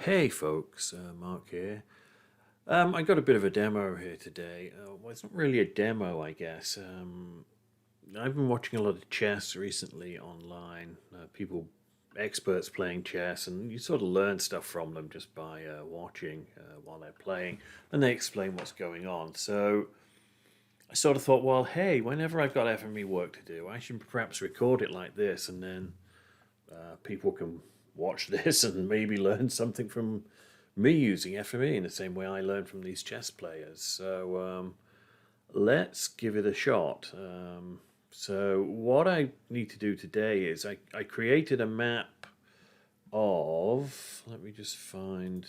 Hey folks, Mark here. I got a bit of a demo here today. Well, it's not really a demo, I guess. I've been watching a lot of chess recently online. Experts playing chess, and you sort of learn stuff from them just by watching while they're playing, and they explain what's going on. So I sort of thought, well, hey, whenever I've got FME work to do, I should perhaps record it like this, and then people can watch this and maybe learn something from me using FME in the same way I learned from these chess players. So let's give it a shot. So what I need to do today is I created a map of, let me just find,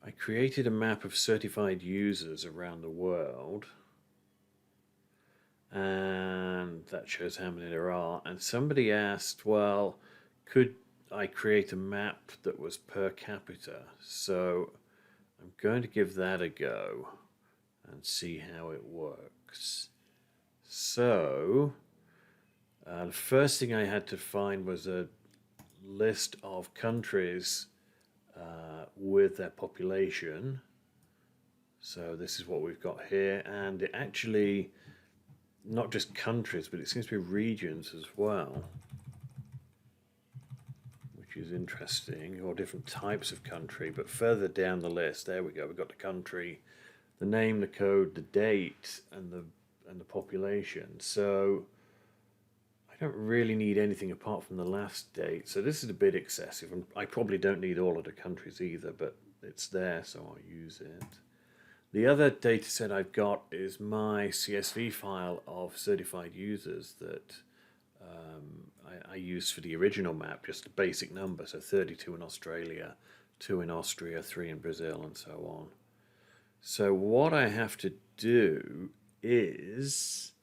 I created a map of certified users around the world. And that shows how many there are. And somebody asked, well, could I create a map that was per capita? So I'm going to give that a go and see how it works. So the first thing I had to find was a list of countries with their population. So this is what we've got here, and it actually not just countries, but it seems to be regions as well, which is interesting, or different types of country. But further down the list, there we go. We've got the country, the name, the code, the date, and the population. So I don't really need anything apart from the last date. So this is a bit excessive, and I probably don't need all of the countries either, but it's there, so I'll use it. The other data set I've got is my CSV file of certified users that I used for the original map, just a basic number, so 32 in Australia, 2 in Austria, 3 in Brazil, and so on. So what I have to do is,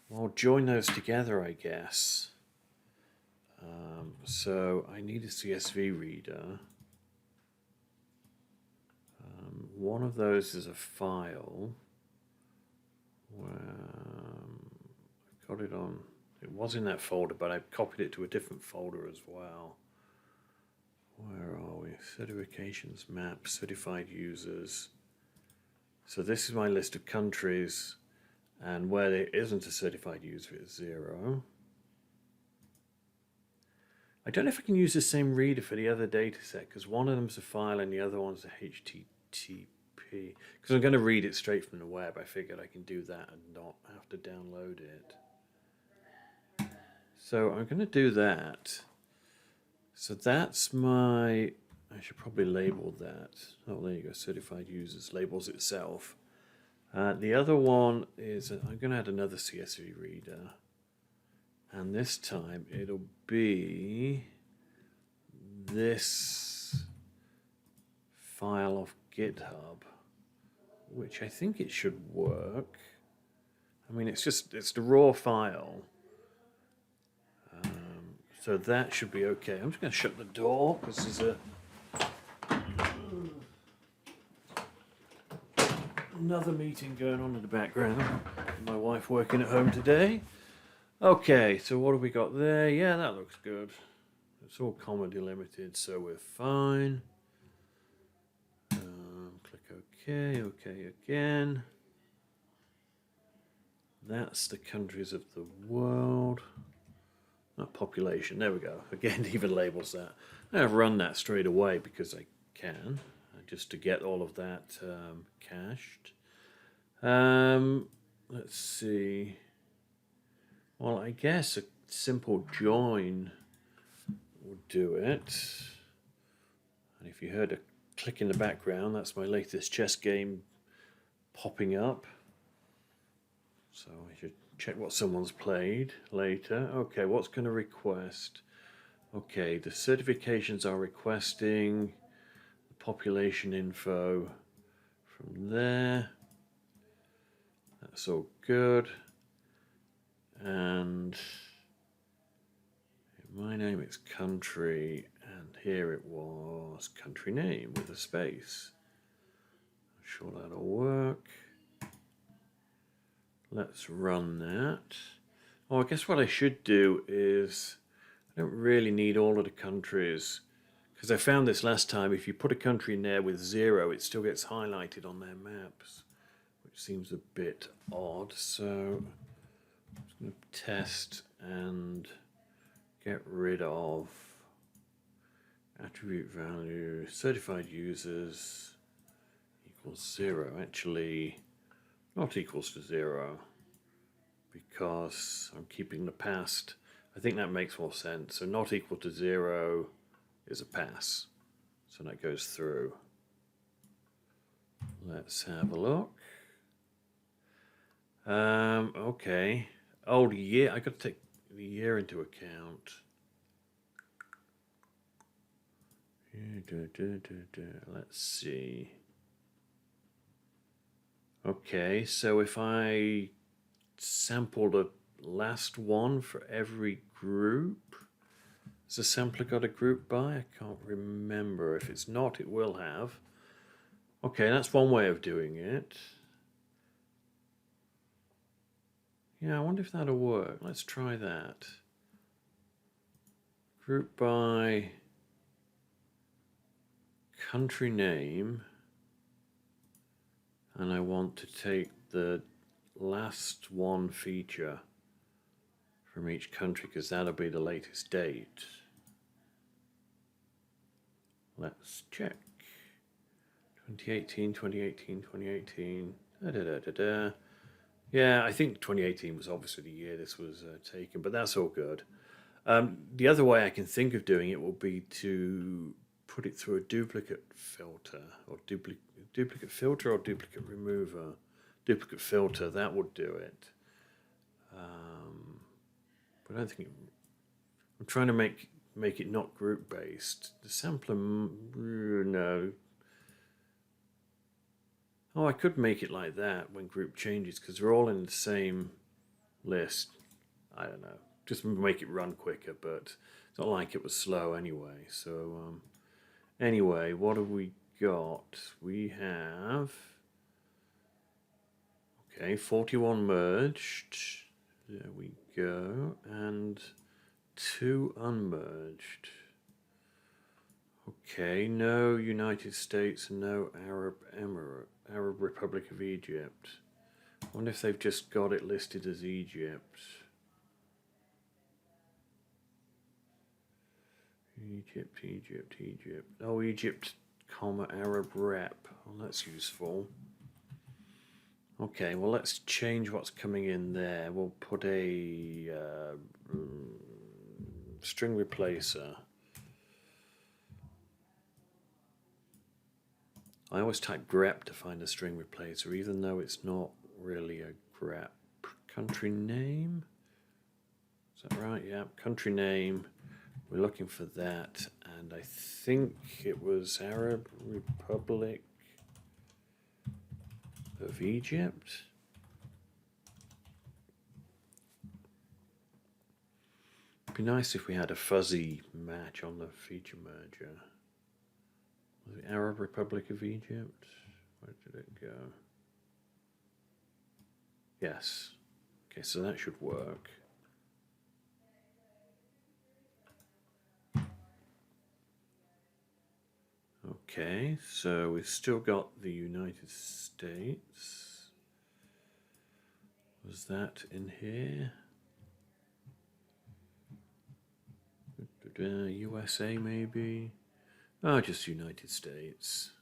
well, join those together, I guess. So I need a CSV reader. One of those is a file where I got it on, it was in that folder, but I copied it to a different folder as well. Where are we? Certifications, map, certified users. So this is my list of countries, and where there isn't a certified user, it's 0. I don't know if I can use the same reader for the other data set, because one of them's a file and the other one's a HTTP. Because I'm going to read it straight from the web, I figured I can do that and not have to download it. So I'm going to do that. So that's my, I should probably label that. Oh, there you go, certified users, labels itself. The other one is, I'm going to add another CSV reader. And this time it'll be this file of GitHub, which I think it should work. I mean, it's the raw file. So that should be okay. I'm just going to shut the door because there's another meeting going on in the background. My wife working at home today. Okay, so what have we got there? Yeah, that looks good. It's all comma delimited, so we're fine. Click OK, OK again. That's the countries of the world. Not population, there we go. Again, it even labels that. I've run that straight away because I can, just to get all of that cached. Let's see. Well, I guess a simple join would do it. And if you heard a click in the background, that's my latest chess game popping up. So I should check what someone's played later. Okay, what's going to request? Okay, the certifications are requesting the population info from there. That's all good. And in my name it's country, and here it was country name with a space. I'm sure that'll work. Let's run that. Oh, I guess what I should do is, I don't really need all of the countries Because I found this last time, if you put a country in there with 0, it still gets highlighted on their maps, which seems a bit odd. So I'm just going to test and get rid of attribute value, certified users equals 0. Actually, not equals to 0, because I'm keeping the past. I think that makes more sense. So not equal to 0 is a pass. So that goes through. Let's have a look. Okay. Oh, the year. I got to take the year into account. Let's see. Okay, so if I sample the last one for every group, has the sampler got a group by? I can't remember. If it's not, it will have. Okay, that's one way of doing it. Yeah, I wonder if that'll work. Let's try that. Group by country name, and I want to take the last one feature from each country because that'll be the latest date. Let's check. 2018, 2018, 2018. Yeah, I think 2018 was obviously the year this was taken, but that's all good. The other way I can think of doing it will be to put it through a duplicate filter, or duplicate filter or duplicate remover. Duplicate filter, that would do it. But I don't think I'm trying to make it not group based. The sampler, no. Oh, I could make it like that when group changes because they're all in the same list. I don't know. Just make it run quicker, but it's not like it was slow anyway. So anyway, what have we got? We have, okay, 41 merged. There we go. And 2 unmerged. Okay, no United States and no Arab Republic of Egypt. I wonder if they've just got it listed as Egypt. Egypt. Oh, Egypt, comma, Arab Rep. Oh, that's useful. Okay, well, let's change what's coming in there. We'll put a string replacer. I always type grep to find a string replacer, even though it's not really a grep. Country name? Is that right? Yeah, country name. We're looking for that, and I think it was Arab Republic of Egypt. It'd be nice if we had a fuzzy match on the feature merger. Was it Arab Republic of Egypt? Where did it go? Yes. Okay, so that should work. Okay, so we've still got the United States. Was that in here? USA maybe? Oh, just United States.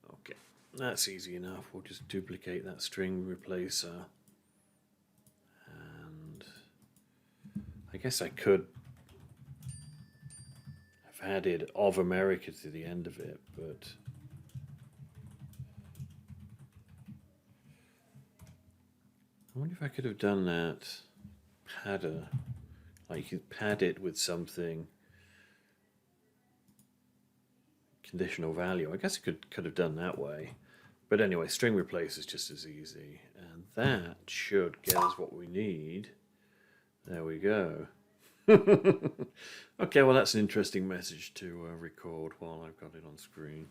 Okay, that's easy enough. We'll just duplicate that string replacer. And I guess I could have added of America to the end of it, but I wonder if I could have done that padder, like you pad it with something conditional value. I guess I could have done that way. But anyway, string replace is just as easy. And that should get us what we need. There we go. Okay, well, that's an interesting message to record while I've got it on screen.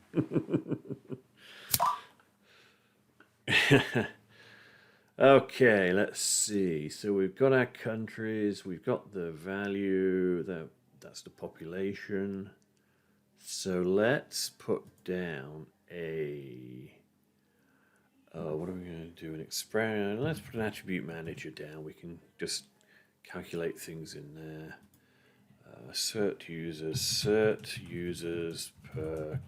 Okay, let's see. So we've got our countries, we've got the value, that's the population. So let's put down a. What are we going to do? An experiment. Let's put an attribute manager down. We can just calculate things in there. Cert users per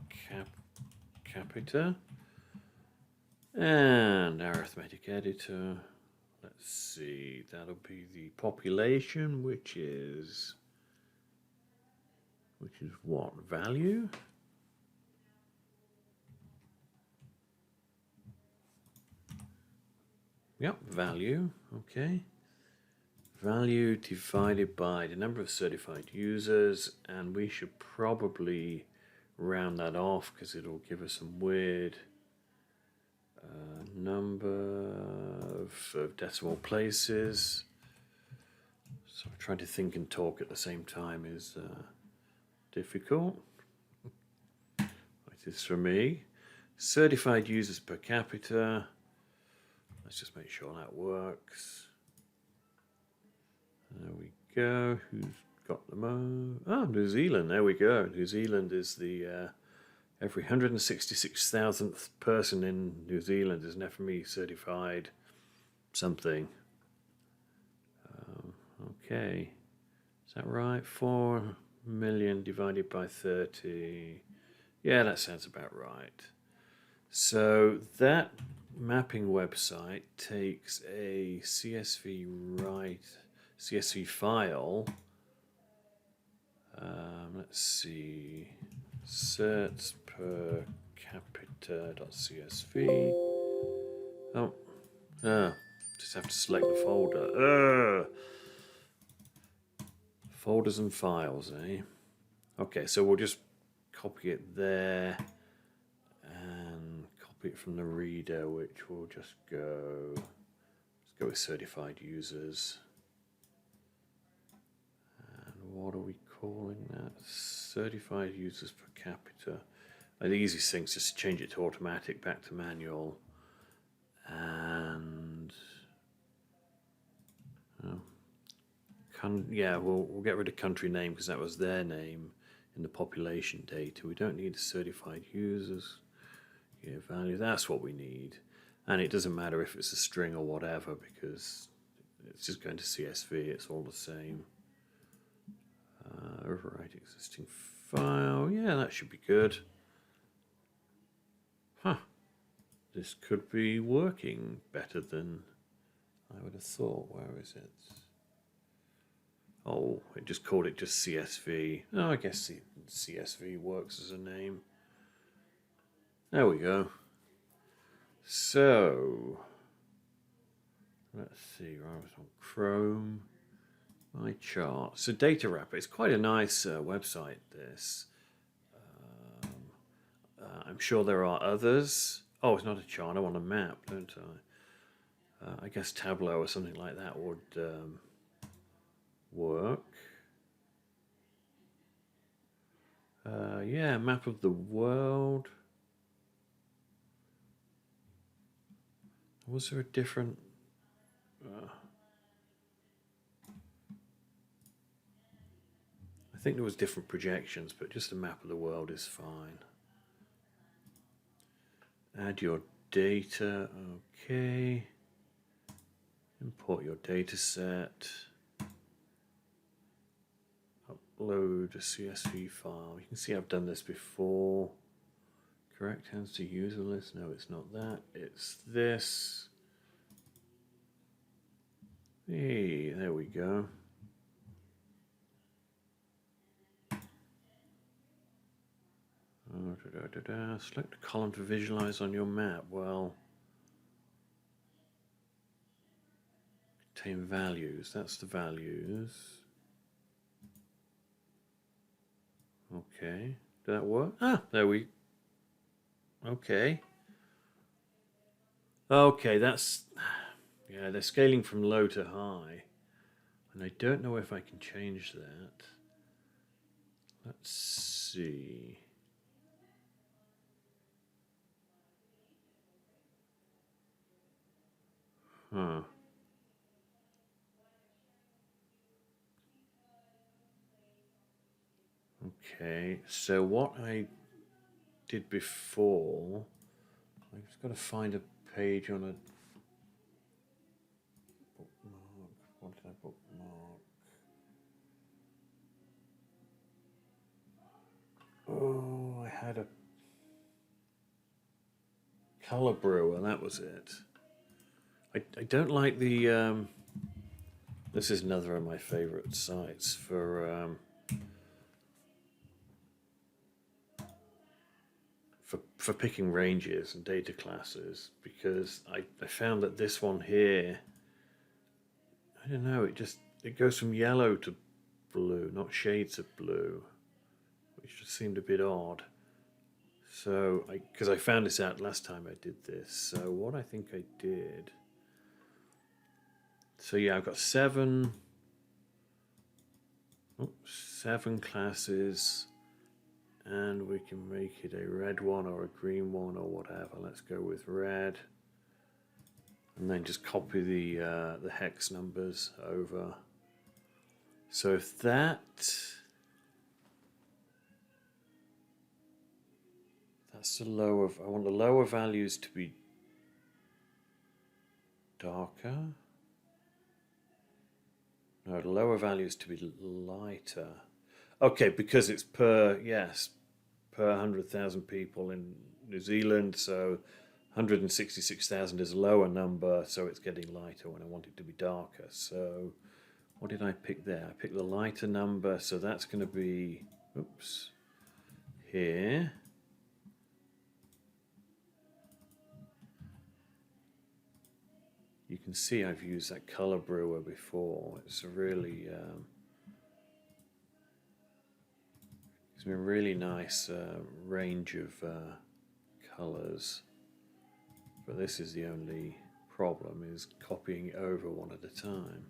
capita, and arithmetic editor. Let's see, that'll be the population, which is what? Value? Yep, value, okay. Value divided by the number of certified users, and we should probably round that off because it'll give us some weird number of decimal places. So trying to think and talk at the same time is difficult. It is for me. Certified users per capita. Let's just make sure that works. There we go. Who's got the most? Oh, New Zealand. There we go. New Zealand is the every 166,000th person in New Zealand is an FME certified something. Okay, is that right? 4 million divided by 30. Yeah, that sounds about right. So that mapping website takes a CSV file. Let's see, certs per capita.csv. Just have to select the folder. Folders and files, eh? Okay, so we'll just copy it there and copy it from the reader, which will just go. Let's go with certified users. And what are we calling that? Certified users per capita. The easiest thing is just to change it to automatic back to manual. And we'll get rid of country name because that was their name in the population data. We don't need certified users. Yeah, value, that's what we need. And it doesn't matter if it's a string or whatever because it's just going to CSV, it's all the same. Overwrite existing file, yeah, that should be good. This could be working better than I would have thought. Where is it? Oh, it just called it just CSV. Oh, I guess CSV works as a name. There we go. So, let's see, I was on Chrome. My chart. So Data Wrapper, it's quite a nice website, this. I'm sure there are others. Oh, it's not a chart, I want a map, don't I? I guess Tableau or something like that would work. Yeah, map of the world. Was there a different... I think there was different projections, but just a map of the world is fine. Add your data, okay. Import your data set. Upload a CSV file. You can see I've done this before. Correct hands to user list. No, it's not that. It's this. Hey, there we go. Select a column to visualize on your map. Well, contain values. That's the values. Okay. Did that work? Ah, there we. Okay. Okay, that's. Yeah, they're scaling from low to high. And I don't know if I can change that. Let's see. Huh. Okay, so what I did before, I've just got to find a page on a bookmark. What did I bookmark? Oh, I had a color brewer, that was it. I don't like the, this is another of my favorite sites for picking ranges and data classes, because I found that this one here, I don't know, it goes from yellow to blue, not shades of blue, which just seemed a bit odd. So, because I found this out last time I did this, so what I think I did, so yeah, I've got seven classes, and we can make it a red one or a green one or whatever. Let's go with red, and then just copy the hex numbers over. So if that's the lower, I want the lower values to be darker. No, the lower values to be lighter. Okay, because it's per 100,000 people in New Zealand, so 166,000 is a lower number, so it's getting lighter when I want it to be darker. So what did I pick there? I picked the lighter number, so that's going to be, here. You can see I've used that color brewer before. It's a really, it's been a really nice range of colors. But this is the only problem, is copying it over one at a time.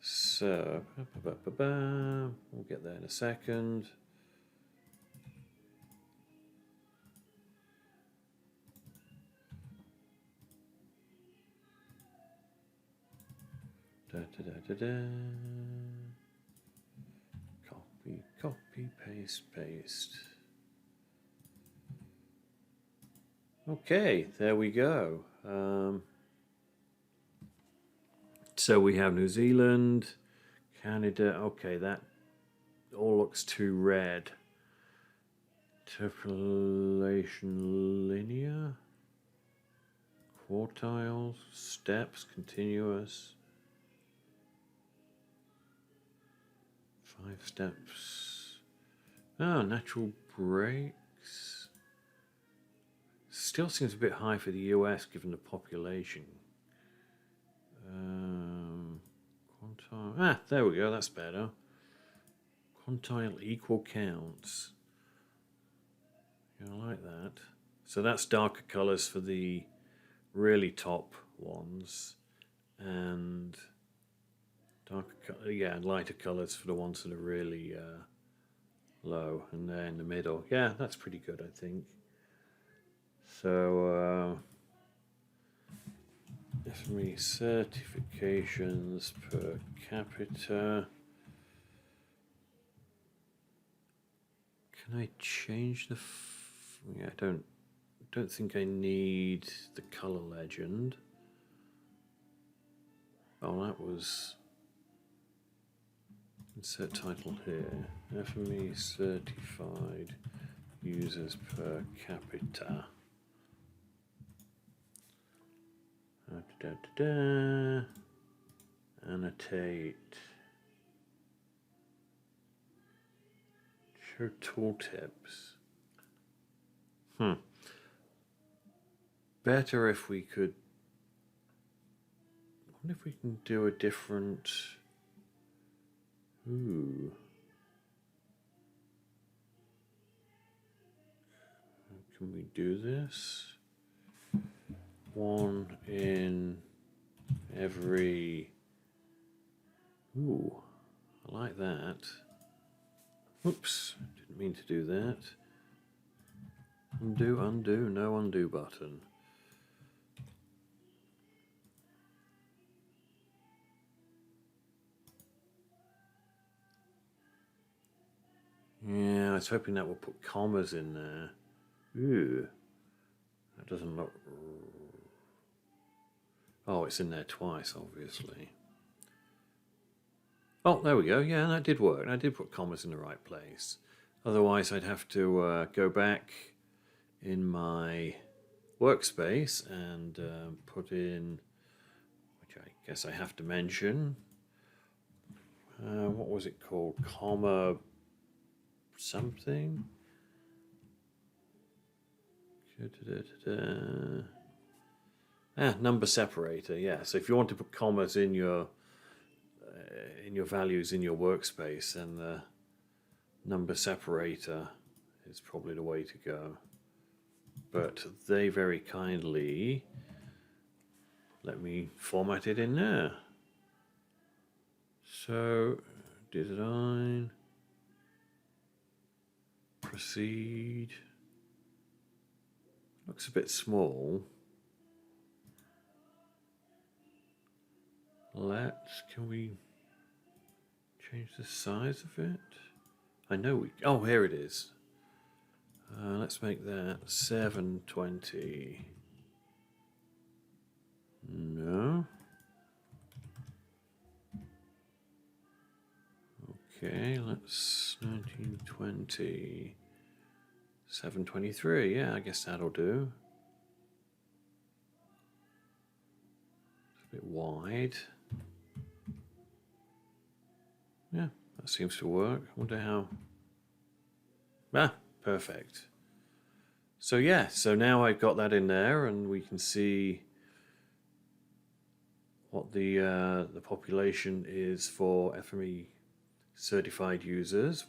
So, we'll get there in a second. Copy, paste. Okay, there we go. So we have New Zealand, Canada. Okay, that all looks too red. Interpolation linear, quartiles, steps, continuous, 5 steps. Oh, natural breaks. Still seems a bit high for the US given the population. Quantile. There we go, that's better. Quantile equal counts. Yeah, I like that. So that's darker colors for the really top ones, and lighter colors for the ones that are really low, and they're in the middle. Yeah, that's pretty good, I think. So FME certifications per capita. Can I change the? I don't think I need the color legend. Oh, that was insert title here. FME certified users per capita. Annotate. Show tooltips. Better if we could. I wonder if we can do a different. Ooh. Can we do this? One in every. Ooh, I like that. Oops, didn't mean to do that. Undo, no undo button. was hoping that would put commas in there. Ooh, that doesn't look... Oh, it's in there twice, obviously. Oh, there we go. Yeah, that did work. I did put commas in the right place. Otherwise, I'd have to go back in my workspace and put in, which I guess I have to mention, what was it called? Comma something? Number separator, yeah. So if you want to put commas in your values in your workspace, then the number separator is probably the way to go. But they very kindly let me format it in there. So, design, proceed. Looks a bit small. Can we change the size of it? I know we, oh, here it is. Let's make that 720. No. Okay, let's 1920. 723, yeah, I guess that'll do. It's a bit wide. Yeah, that seems to work. I wonder how... perfect. So yeah, so now I've got that in there, and we can see what the population is for FME certified users.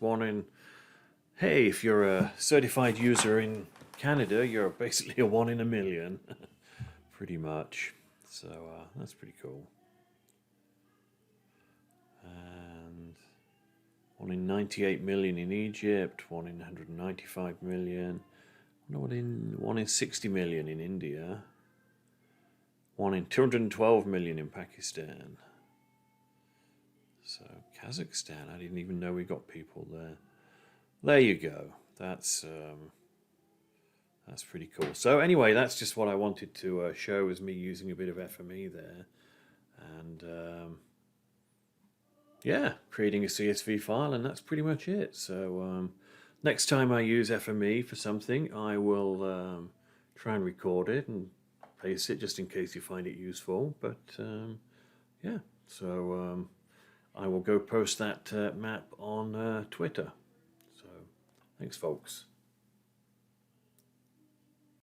Hey, if you're a certified user in Canada, you're basically a 1 in a million, pretty much. So that's pretty cool. And 1 in 98 million in Egypt, 1 in 195 million, 1 in 60 million in India, 1 in 212 million in Pakistan. So Kazakhstan, I didn't even know we got people there. There you go. That's pretty cool. So anyway, that's just what I wanted to show, was me using a bit of FME there, and yeah, creating a CSV file, and that's pretty much it. So next time I use FME for something, I will try and record it and paste it, just in case you find it useful. But yeah, so I will go post that map on Twitter. So thanks, folks.